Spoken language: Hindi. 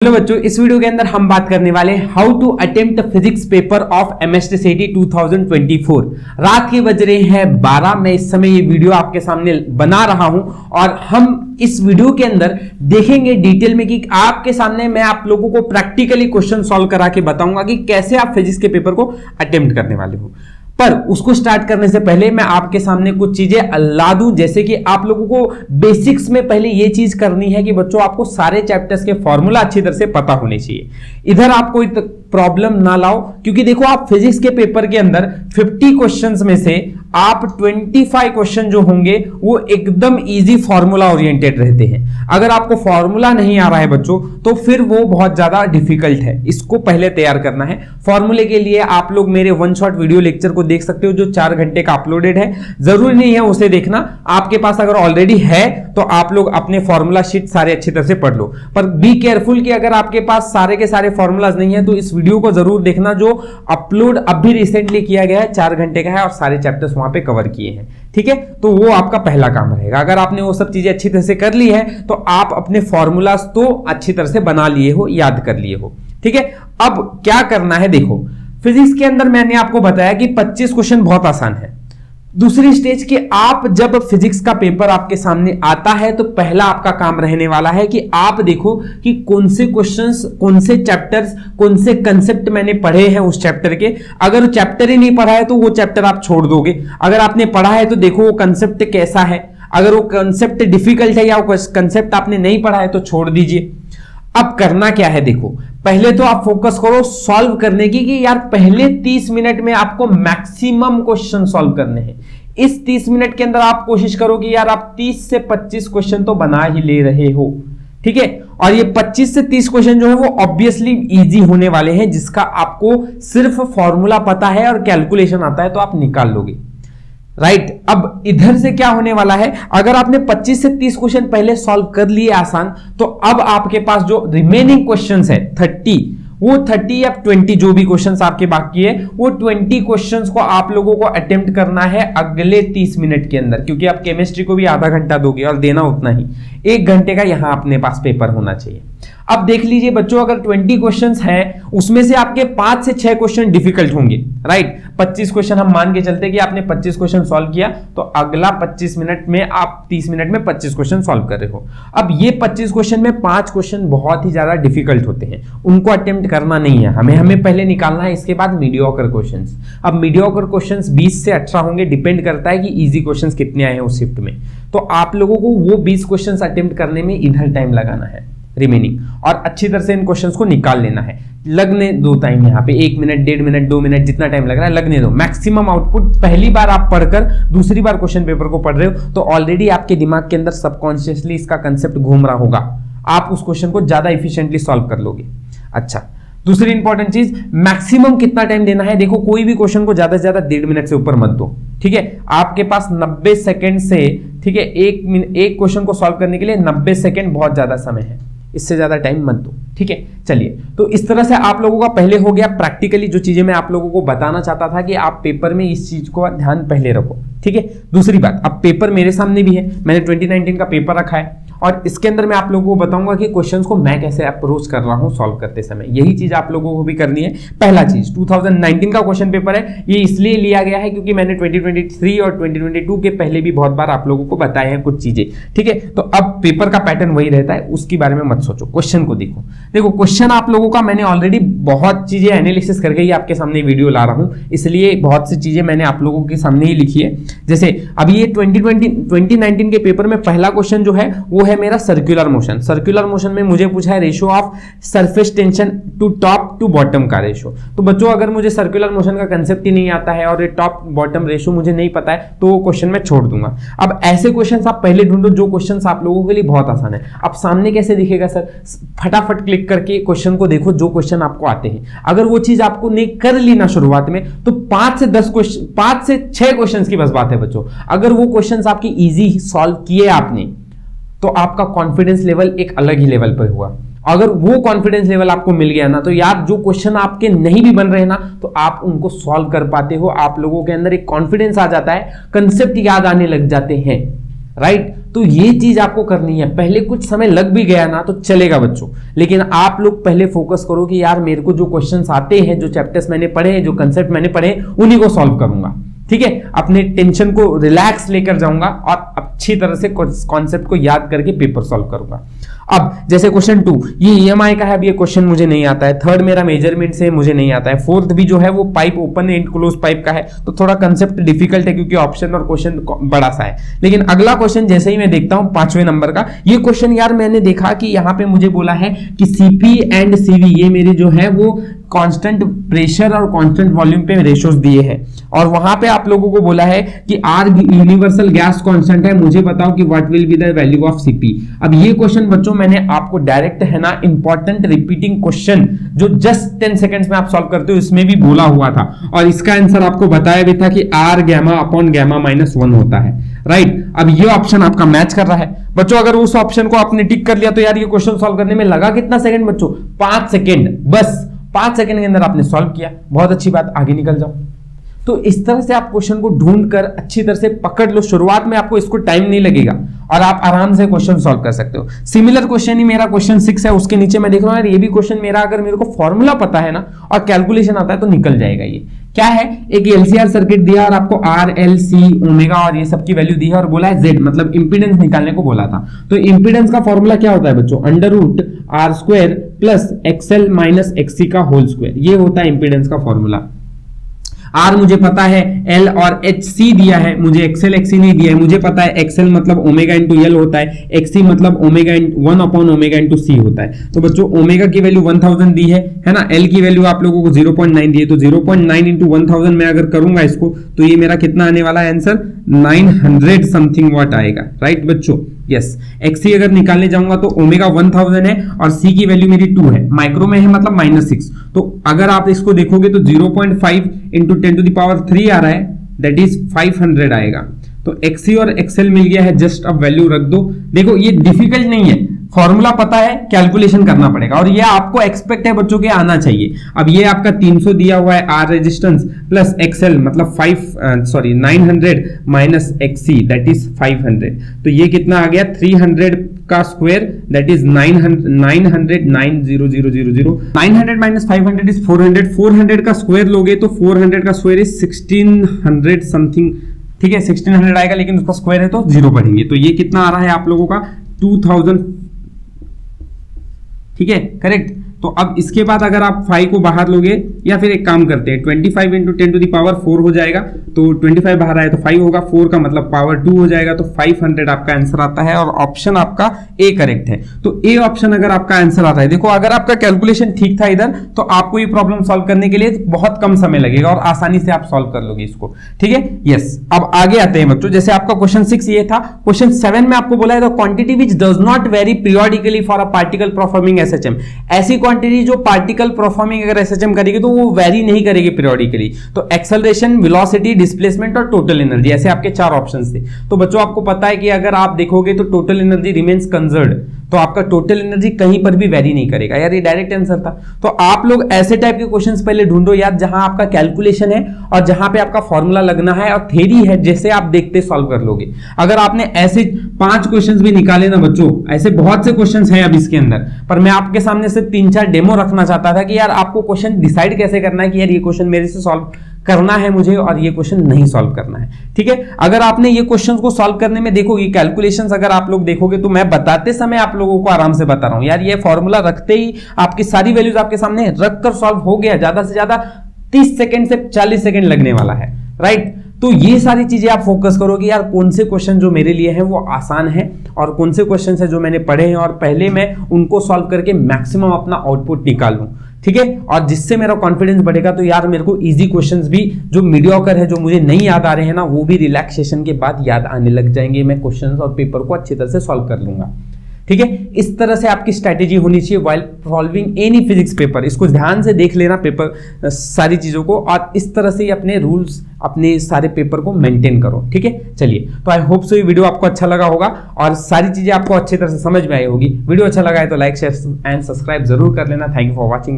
हेलो बच्चों, इस वीडियो के अंदर हम बात करने वाले how to attempt physics paper of MST 2024। रात के बज रहे हैं 12। मैं इस समय ये वीडियो आपके सामने बना रहा हूं और हम इस वीडियो के अंदर देखेंगे डिटेल में कि आपके सामने मैं आप लोगों को प्रैक्टिकली क्वेश्चन सॉल्व करा के बताऊंगा कि कैसे आप फिजिक्स के पेपर को अटेम्प्ट करने वाले हो। पर उसको स्टार्ट करने से पहले मैं आपके सामने कुछ चीजें ला दूं, जैसे कि आप लोगों को बेसिक्स में पहले ये चीज करनी है कि बच्चों आपको सारे चैप्टर्स के फॉर्मूला अच्छी तरह से पता होने चाहिए। इधर आप कोई प्रॉब्लम ना लाओ, क्योंकि देखो आप फिजिक्स के पेपर के अंदर 50 क्वेश्चंस में से आप 25 क्वेश्चन जो होंगे वो एकदम इजी फॉर्मूला ओरिएंटेड रहते हैं। अगर आपको फॉर्मूला नहीं आ रहा है बच्चों तो फिर वो बहुत ज्यादा डिफिकल्ट है, इसको पहले तैयार करना है। फॉर्मूले के लिए आप लोग मेरे वन शॉट वीडियो लेक्चर को देख सकते हो जो 4 घंटे का अपलोडेड है। जरूरी नहीं है उसे देखना, आपके पास अगर ऑलरेडी है तो आप लोग अपने फॉर्मूला शीट सारे अच्छी तरह से पढ़ लो। पर बी केयरफुल कि अगर आपके पास सारे के सारे फॉर्मूलाज नहीं है तो इस वीडियो को जरूर देखना जो अपलोड अभी रिसेंटली किया गया है, 4 घंटे का है और सारे चैप्टर्स वहां पे कवर किए हैं। ठीक है, तो वो आपका पहला काम रहेगा। अगर आपने वो सब चीजें अच्छी तरह से कर ली है तो आप अपने फॉर्मूलाज तो अच्छी तरह से बना लिए हो, याद कर लिए हो। ठीक है, अब क्या करना है, देखो फिजिक्स के अंदर मैंने आपको बताया कि 25 क्वेश्चन बहुत आसान है। दूसरी स्टेज के आप जब फिजिक्स का पेपर आपके सामने आता है तो पहला आपका काम रहने वाला है कि आप देखो कि कौन से क्वेश्चंस, कौन से चैप्टर्स, कौन से कंसेप्ट मैंने पढ़े हैं उस चैप्टर के। अगर चैप्टर ही नहीं पढ़ा है तो वो चैप्टर आप छोड़ दोगे। अगर आपने पढ़ा है तो देखो वो कंसेप्ट कैसा है। अगर वो कंसेप्ट डिफिकल्ट है या वो कंसेप्ट आपने नहीं पढ़ा है तो छोड़ दीजिए। अब करना क्या है, देखो पहले तो आप फोकस करो सॉल्व करने की कि यार पहले 30 मिनट में आपको मैक्सिमम क्वेश्चन सॉल्व करने हैं। इस 30 मिनट के अंदर आप कोशिश करो कि यार आप 30 से 25 क्वेश्चन तो बना ही ले रहे हो। ठीक है, और ये 25 से 30 क्वेश्चन जो है वो ऑब्वियसली इजी होने वाले हैं, जिसका आपको सिर्फ फॉर्मूला पता है और कैलकुलेशन आता है तो आप निकाल लोगे। राइट, अब इधर से क्या होने वाला है, अगर आपने 25 से 30 क्वेश्चन पहले सॉल्व कर लिए आसान, तो अब आपके पास जो रिमेनिंग क्वेश्चंस है 30, वो 30 या 20 जो भी क्वेश्चंस आपके बाकी है वो 20 क्वेश्चंस को आप लोगों को अटेम्प्ट करना है अगले 30 मिनट के अंदर, क्योंकि आप केमिस्ट्री को भी आधा घंटा दोगे और देना उतना ही, 1 घंटे का यहां अपने पास पेपर होना चाहिए। अब देख लीजिए बच्चों, अगर 20 क्वेश्चंस हैं उसमें से आपके 5 से 6 क्वेश्चन डिफिकल्ट होंगे। राइट, 25 क्वेश्चन हम मान के चलते कि आपने 25 क्वेश्चन सॉल्व किया तो अगला 25 मिनट में आप 30 मिनट में 25 क्वेश्चन सॉल्व कर रहे हो। अब ये 25 क्वेश्चन में 5 क्वेश्चन बहुत ही ज्यादा डिफिकल्ट होते हैं, उनको अटेम्प्ट करना नहीं है हमें पहले निकालना है। इसके बाद मीडियोकर क्वेश्चंस। अब मीडियोकर क्वेश्चंस 20 से 18 होंगे, डिपेंड करता है कि इजी क्वेश्चंस कितने आए हैं उस शिफ्ट में। तो आप लोगों को वो 20 क्वेश्चंस अटेम्प्ट करने में इधर टाइम लगाना है रिमेनिंग, और अच्छी तरह से इन क्वेश्चंस को निकाल लेना है। लगने दो टाइम, यहाँ पे 1 मिनट, 1.5 मिनट, 2 मिनट, जितना टाइम लग रहा है लगने दो। मैक्सिमम आउटपुट पहली बार आप पढ़कर दूसरी बार क्वेश्चन पेपर को पढ़ रहे हो तो ऑलरेडी आपके दिमाग के अंदर सबकॉन्शियसली इसका कंसेप्ट घूम रहा होगा, आप उस क्वेश्चन को ज्यादा इफिशिएंटली सॉल्व कर लोगे। अच्छा, दूसरी इंपॉर्टेंट चीज, मैक्सिमम कितना टाइम देना है, देखो कोई भी क्वेश्चन को ज्यादा से ज्यादा 1.5 मिनट से ऊपर मत दो। ठीक है, आपके पास 90 सेकंड से, ठीक है, एक क्वेश्चन को सॉल्व करने के लिए 90 सेकंड बहुत ज्यादा समय है, इससे ज्यादा टाइम मत दो। ठीक है, चलिए, तो इस तरह से आप लोगों का पहले हो गया प्रैक्टिकली जो चीजें मैं आप लोगों को बताना चाहता था कि आप पेपर में इस चीज को ध्यान पहले रखो। ठीक है, दूसरी बात, अब पेपर मेरे सामने भी है, मैंने 2019 का पेपर रखा है और इसके अंदर मैं आप लोगों को बताऊंगा कि क्वेश्चंस को मैं कैसे अप्रोच कर रहा हूं सॉल्व करते समय। यही चीज आप लोगों को भी करनी है। पहला चीज, 2019 का क्वेश्चन पेपर है, ये इसलिए लिया गया है क्योंकि मैंने 2023 और 2022 के पहले भी बहुत बार आप लोगों को बताए हैं कुछ चीजें। ठीक है, तो अब पेपर का पैटर्न वही रहता है, उसके बारे में मत सोचो, क्वेश्चन को देखो। देखो क्वेश्चन आप लोगों का मैंने ऑलरेडी बहुत चीजें एनालिसिस करके ही आपके सामने वीडियो ला रहा हूं, इसलिए बहुत सी चीजें मैंने आप लोगों के सामने ही लिखी है। जैसे अभी ये 2019 के पेपर में पहला क्वेश्चन जो है वो है मेरा सर्कुलर मोशन। सर्कुलर मोशन में मुझे पूछा है ratio of surface tension to top to bottom का रेशियो। तो बच्चों अगर मुझे सर्कुलर मोशन का कंसेप्ट ही नहीं आता है और ये टॉप बॉटम रेशियो मुझे नहीं पता है तो वो क्वेश्चन मैं छोड़ दूंगा। अब ऐसे क्वेश्चंस आप पहले ढूंढो जो क्वेश्चंस आप लोगों के लिए बहुत आसान है। अब सामने कैसे दिखेगा सर, फटाफट क्लिक करके क्वेश्चन को देखो जो क्वेश्चन आपको आते हैं। अगर वो चीज आपको नहीं कर ली ना शुरुआत में तो 5 से 6 क्वेश्चन की बस बात है बच्चों। अगर वो क्वेश्चन आपकी इजी सॉल्व किए आपने तो आपका कॉन्फिडेंस लेवल एक अलग ही लेवल पर हुआ। अगर वो कॉन्फिडेंस लेवल आपको मिल गया ना तो यार जो क्वेश्चन आपके नहीं भी बन रहे ना तो आप उनको सॉल्व कर पाते हो, आप लोगों के अंदर एक कॉन्फिडेंस आ जाता है, कंसेप्ट याद आने लग जाते हैं। राइट, तो ये चीज आपको करनी है। पहले कुछ समय लग भी गया ना तो चलेगा बच्चों, लेकिन आप लोग पहले फोकस करो कि यार मेरे को जो क्वेश्चंस आते हैं, जो चैप्टर्स मैंने पढ़े हैं, जो कंसेप्ट मैंने पढ़े हैं, उन्हीं को सॉल्व करूंगा। ठीक है, अपने टेंशन को रिलैक्स लेकर जाऊंगा और अच्छी तरह से कॉन्सेप्ट को याद करके पेपर सॉल्व करूंगा। अब जैसे क्वेश्चन 2, ये ईएमआई का है, अब ये क्वेश्चन मुझे नहीं आता है। थर्ड मेरा मेजरमेंट से मुझे नहीं आता है। फोर्थ भी जो है वो pipe open and close pipe का है, तो थोड़ा कंसेप्ट डिफिकल्ट है क्योंकि ऑप्शन और क्वेश्चन बड़ा सा है। लेकिन अगला क्वेश्चन जैसे ही मैं देखता हूं 5वें नंबर का, ये क्वेश्चन यार मैंने देखा कि यहाँ पे मुझे बोला है कि सीपी एंड सीवी ये मेरी जो है वो कांस्टेंट प्रेशर और कांस्टेंट वॉल्यूम पे रेशोस दिए हैं, और वहां पे आप लोगों को बोला है कि आर यूनिवर्सल गैस कांस्टेंट है, मुझे बताओ कि what will be the value of CP. अब ये क्वेश्चन बच्चों मैंने आपको डायरेक्ट है ना इंपॉर्टेंट रिपीटिंग क्वेश्चन जो जस्ट 10 सेकंड्स में आप सॉल्व करते हो इसमें भी बोला हुआ था, और इसका आंसर आपको बताया भी था कि R gamma upon gamma minus 1 होता है। राइट, अब ये ऑप्शन आपका मैच कर रहा है बच्चों। अगर उस ऑप्शन को आपने टिक कर लिया तो यार ये क्वेश्चन सॉल्व करने में लगा कितना सेकंड बच्चों? 5 सेकंड, बस 5 सेकंड के अंदर आपने सॉल्व किया। बहुत अच्छी बात, आगे निकल जाओ। तो इस तरह से आप क्वेश्चन को ढूंढ कर अच्छी तरह से पकड़ लो। शुरुआत में आपको इसको टाइम नहीं लगेगा और आप आराम से क्वेश्चन सॉल्व कर सकते हो। सिमिलर क्वेश्चन ही मेरा क्वेश्चन 6 है, उसके नीचे मैं देख रहा हूं यार ये भी क्वेश्चन मेरा, अगर मेरे को फॉर्मूला पता है ना और कैलकुलेशन आता है तो निकल जाएगा। ये क्या है? एक एलसीआर सर्किट दिया और आपको आर एल सी ओमेगा और ये सब की वैल्यू दी है और बोला है जेड, मतलब इंपीडेंस निकालने को बोला था। तो इंपीडेंस का फॉर्मूला क्या होता है बच्चों? Under root R square plus XL minus XC का होल स्क्वायर, ये होता है इंपीडेंस का फॉर्मूला। आर मुझे पता है, एल और एच सी दिया है, मुझे एक्सएल एक्ससी नहीं दिया है। मुझे पता है एक्सएल मतलब ओमेगा इंटू एल होता है, एक्ससी मतलब ओमेगा 1 अपॉन ओमेगा इंटू सी होता है। तो बच्चों ओमेगा की वैल्यू 1000 दी है ना, एल की वैल्यू आप लोगों को 0.9 दी है, तो 0.9 इंटू 1000 में अगर करूंगा इसको तो ये मेरा कितना आने वाला है आंसर? 900 समथिंग वाट आएगा। राइट बच्चों, यस। एक्ससी अगर निकालने जाऊंगा तो ओमेगा 1000 है और सी की वैल्यू मेरी 2 है, माइक्रो में है मतलब -6। तो अगर आप इसको देखोगे तो 0.5 इंटू 10⁻³ आ रहा है, दैट इज 500 आएगा। तो एक्ससी और एक्सएल मिल गया है, जस्ट अब वैल्यू रख दो। देखो ये डिफिकल्ट नहीं है, फॉर्मूला पता है, कैलकुलेशन करना पड़ेगा और ये आपको एक्सपेक्ट है बच्चों के आना चाहिए। अब ये आपका 300 दिया हुआ है आर रेजिस्टेंस प्लस एक्सएल मतलब 900 माइनस एक्ससी दैट इज 500। तो ये कितना आ गया? 300 का square that is 900 minus 500 is 400। 400 का स्क्वायर लोगे तो 400 का स्क्वायर इज 1600 समथिंग। ठीक है, 1600 आएगा, लेकिन उसका स्क्वायर है तो 0 पढ़ेंगे। तो ये कितना आ रहा है आप लोगों का? 2000। ठीक है, करेक्ट। तो अब इसके बाद अगर आप 5 को बाहर लोगे या फिर एक काम करते हैं 25 इंटू 10⁻⁴ हो जाएगा, तो 25 बाहर आए तो 5 होगा, 4 का मतलब पावर 2 हो जाएगा, तो 500 आपका आंसर आता है और ऑप्शन आपका ए करेक्ट है। तो ए ऑप्शन अगर आपका आंसर आता है, देखो अगर आपका कैलकुलेशन ठीक था इधर तो आपको ये प्रॉब्लम सॉल्व करने के लिए बहुत कम समय लगेगा और आसानी से आप सॉल्व कर लोगे इसको। ठीक है, यस। अब आगे आते हैं बच्चों, जैसे आपका क्वेश्चन 6 ये था। क्वेश्चन 7 में आपको बोला है the quantity which does not very periodically for a particle performing SHM. ऐसी क्वांटिटी जो पार्टिकल परफॉर्मिंग अगर एसएचएम करेगी तो वो वेरी नहीं करेगी पीरियोडिकली। तो एक्सेलरेशन, वेलोसिटी, डिस्प्लेसमेंट और टोटल एनर्जी, ऐसे आपके 4 ऑप्शंस थे। तो बच्चों आपको पता है कि अगर आप देखोगे तो टोटल एनर्जी रिमेन्स कंजर्व्ड, तो आपका टोटल एनर्जी कहीं पर भी वेरी नहीं करेगा। यार ये डायरेक्ट आंसर था। तो आप लोग ऐसे टाइप के क्वेश्चंस पहले ढूंढो यार जहां आपका कैलकुलेशन है और जहां पे आपका फॉर्मूला लगना है और थ्योरी है, जैसे आप देखते सॉल्व कर लोगे। अगर आपने ऐसे 5 क्वेश्चंस भी निकाले ना बच्चों, ऐसे बहुत से क्वेश्चंस हैं अब इसके अंदर, पर मैं आपके सामने से 3-4 डेमो रखना चाहता था कि यार आपको क्वेश्चन डिसाइड कैसे करना है कि यार ये क्वेश्चन मेरे से सॉल्व करना है मुझे और ये क्वेश्चन नहीं सॉल्व करना है। ठीक है, अगर आपने ये क्वेश्चन को सॉल्व करने में देखोगे, कैलकुलेशंस अगर आप लोग देखोगे तो मैं बताते समय आप लोगों को आराम से बता रहा हूं यार, ये फॉर्मूला रखते ही आपकी सारी वैल्यूज आपके सामने रखकर सॉल्व हो गया। ज्यादा से ज्यादा 30 सेकंड से 40 सेकंड लगने वाला है। राइट, तो ये सारी चीजें आप फोकस करो कि यार कौन से क्वेश्चन जो मेरे लिए हैं वो आसान है और कौन से क्वेश्चन है जो मैंने पढ़े हैं और पहले मैं उनको सॉल्व करके मैक्सिमम अपना आउटपुट निकालूं। ठीक है, और जिससे मेरा कॉन्फिडेंस बढ़ेगा तो यार मेरे को इजी क्वेश्चंस भी जो मीडियोकर है, जो मुझे नहीं याद आ रहे हैं ना, वो भी रिलैक्सेशन के बाद याद आने लग जाएंगे। मैं क्वेश्चंस और पेपर को अच्छी तरह से सॉल्व कर लूंगा। ठीक है, इस तरह से आपकी स्ट्रैटेजी होनी चाहिए while solving any physics paper. इसको ध्यान से देख लेना पेपर सारी चीजों को, और इस तरह से अपने रूल्स अपने सारे पेपर को मेंटेन करो। ठीक है, चलिए, तो आई होप सो ये वीडियो आपको अच्छा लगा होगा और सारी चीजें आपको अच्छी तरह से समझ में आई होगी। वीडियो अच्छा लगा है तो लाइक, शेयर एंड सब्सक्राइब जरूर कर लेना। Thank you for watching.